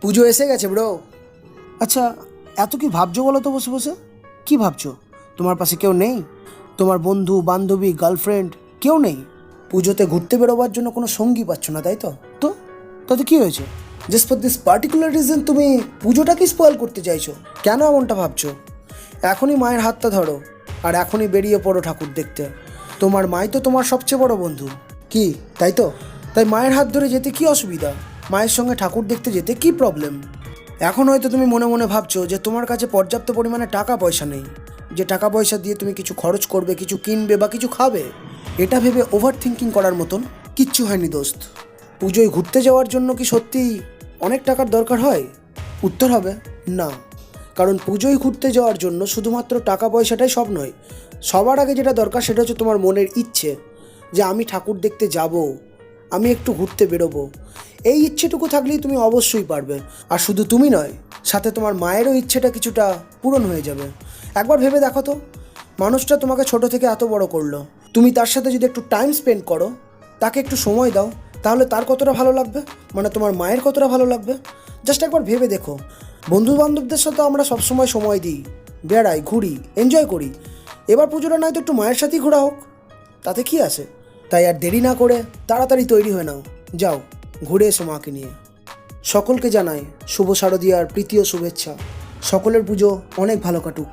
পুজো এসে গেছে ব্রো। আচ্ছা, এত কি ভাবছো বলো তো বসে বসে? কি ভাবছো? তোমার পাশে কেউ নেই? তোমার বন্ধু বান্ধবী গার্লফ্রেন্ড কেউ নেই? পুজোতে ঘুরতে বেরোবার জন্য কোনো সঙ্গী পাচ্ছ না, তাই তো? তো তাতে কি হয়েছে? Just for this particular reason তুমি পুজোটাকে স্পয়েল করতে চাইছো? কেন এমনটা ভাবছো? এখনই মায়ের হাতটা ধরো আর এখনই বেরিয়ে পড়ো ঠাকুর দেখতে। তোমার মাই তো তোমার সবচেয়ে বড় বন্ধু। কি, তাই তো? তাই মায়ের হাত ধরে যেতে কি অসুবিধা? মায়ের সঙ্গে ঠাকুর দেখতে যেতে কি প্রবলেম? এখন হয়তো তুমি মনে মনে ভাবছো যে তোমার কাছে পর্যাপ্ত পরিমাণে টাকা পয়সা নেই, যে টাকা পয়সা দিয়ে তুমি কিছু খরচ করবে, কিছু কিনবে বা কিছু খাবে। এটা ভেবে ওভার থিঙ্কিং করার মতন কিচ্ছু হয়নি দোস্ত। পুজোয় ঘুরতে যাওয়ার জন্য কি সত্যি অনেক টাকার দরকার হয়? উত্তর হবে না। কারণ পুজোয় ঘুরতে যাওয়ার জন্য শুধুমাত্র টাকা পয়সাটাই সব নয়। সবার আগে যেটা দরকার সেটা হচ্ছে তোমার মনের ইচ্ছে, যে আমি ঠাকুর দেখতে যাব, আমি একটু ঘুরতে বেরোবো। এই ইচ্ছেটুকু থাকলেই তুমি অবশ্যই পারবে। আর শুধু তুমি নয়, সাথে তোমার মায়েরও ইচ্ছেটা কিছুটা পূরণ হয়ে যাবে। একবার ভেবে দেখো তো, মানুষটা তোমাকে ছোট থেকে এত বড় করলো, তুমি তার সাথে যদি একটু টাইম স্পেন্ড করো, তাকে একটু সময় দাও, তাহলে তার কতটা ভালো লাগবে, মানে তোমার মায়ের কতটা ভালো লাগবে। জাস্ট একবার ভেবে দেখো। বন্ধু বান্ধবদের সাথে আমরা সবসময় সময় দিই, বেড়াই, ঘুরি, এনজয় করি। এবার পুজোটা নয় তো একটু মায়ের সাথেই ঘোরা হোক, তাতে কি আছে? তাই আর দেরি না করে তাড়াতাড়ি তৈরি হয়ে নাও, যাও ঘুরে এসো মাকে নিয়ে। সকলকে জানাই শুভ শারদীয়ার প্রীতি ও শুভেচ্ছা। সকলের পুজো অনেক ভালো কাটুক।